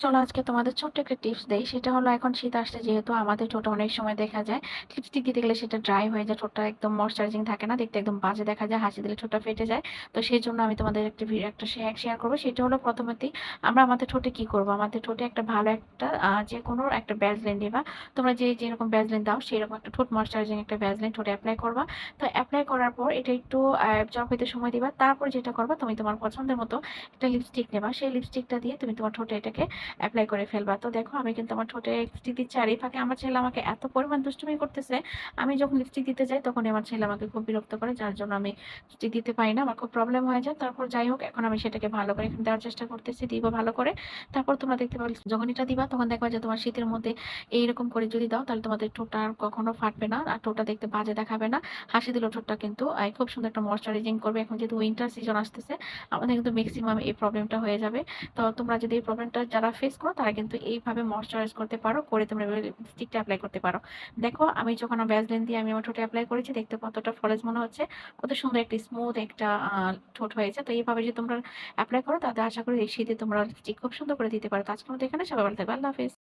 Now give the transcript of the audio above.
চলো আজকে তোমাদের ছোট্ট একটা টিপস দেই। সেটা হলো এখন শীত আসছে যেহেতু আমাদের ঠোঁটে অনেক সময় দেখা যায় লিপস্টিক দিতে গেলে সেটা ড্রাই হয়ে যায়। ঠোঁটটা একদম ময়েশ্চারাইজিং থাকে না। দেখতে একদম বাজে দেখা যায়। হাসি দিলে ঠোঁটটা ফেটে যায়। তো সেজন্য আমি তোমাদের একটা শেয়ার করব। সেটা হলো প্রথমতেই আমরা আমাদের ঠোঁটে কি করব? আমাদের ঠোঁটে একটা ভালো একটা যেকোনো একটা ভ্যাসলিন নিবা। তোমরা যেরকম ভ্যাসলিন দাও সেরকম একটা ঠোঁট ময়েশ্চারাইজিং একটা ভ্যাসলিন ঠোঁটে এপ্লাই করবা। তো এপ্লাই করার পর এটা একটু অ্যাবজর্ব হইতে সময় দিবা। তারপর যেটা করবা তুমি তোমার পছন্দের মতো একটা লিপস্টিক নেবা। সেই লিপস্টিকটা দিয়ে তুমি তোমার ঠোঁটে এটাকে এপ্লাই করে ফেলবা। তো দেখো আমি কিন্তু আমার ঠোঁটে লিপস্টিক দিচ্ছি আর এই ফাঁকে আমার ছেলে আমাকে এত পরিমাণ দুষ্টুমি করতেছে। আমি যখন লিপস্টিক দিতে যাই তখনই আমার ছেলে আমাকে খুব বিরক্ত করে, যার জন্য আমি লিপস্টিক দিতে পারি না। আমার খুব প্রবলেম হয়ে যায়। তারপর যাই হোক এখন আমি সেটাকে ভালো করে এখন দেওয়ার চেষ্টা করতেছি, দিব ভালো করে। তারপর তোমরা দেখতে পাবে যখন এটা দিবা তখন দেখবা যে তোমার শীতের মধ্যে এইরকম করে যদি দাও তাহলে তোমাদের ঠোঁটটা আর কখনো ফাটবে না আর ঠোঁটটা দেখতে বাজে দেখাবে না। হাসি দিলেও ঠোঁটটা কিন্তু খুব সুন্দর একটা ময়েশ্চারাইজিং করবে। এখন যেহেতু উইন্টার সিজন আসতেছে আমাদের কিন্তু ম্যাক্সিমাম এই প্রবলেমটা হয়ে যাবে। তো তোমরা যদি এই প্রবলেমটা যারা ফেস করো তারা কিন্তু এইভাবে ময়েশ্চারাইজ করতে পারো, করে তোমরা এভাবে লিপস্টিকটা এপ্লাই করতে পারো। দেখো আমি যখন ভ্যাসলিন দিয়ে আমি আমার ঠোঁটে এপ্লাই করেছি দেখতে কতটা ফরেজ মনে হচ্ছে, কত সুন্দর একটা স্মুথ একটা ঠোঁট হয়েছে। তো এইভাবে যদি তোমরা এপ্লাই করো তাহলে আশা করি এই শীতে তোমরা লিপস্টিক খুব সুন্দর করে দিতে পারো। তো আজকের মতো এখানে সবাই ভালো থাকবে। আল্লাহ হাফেজ।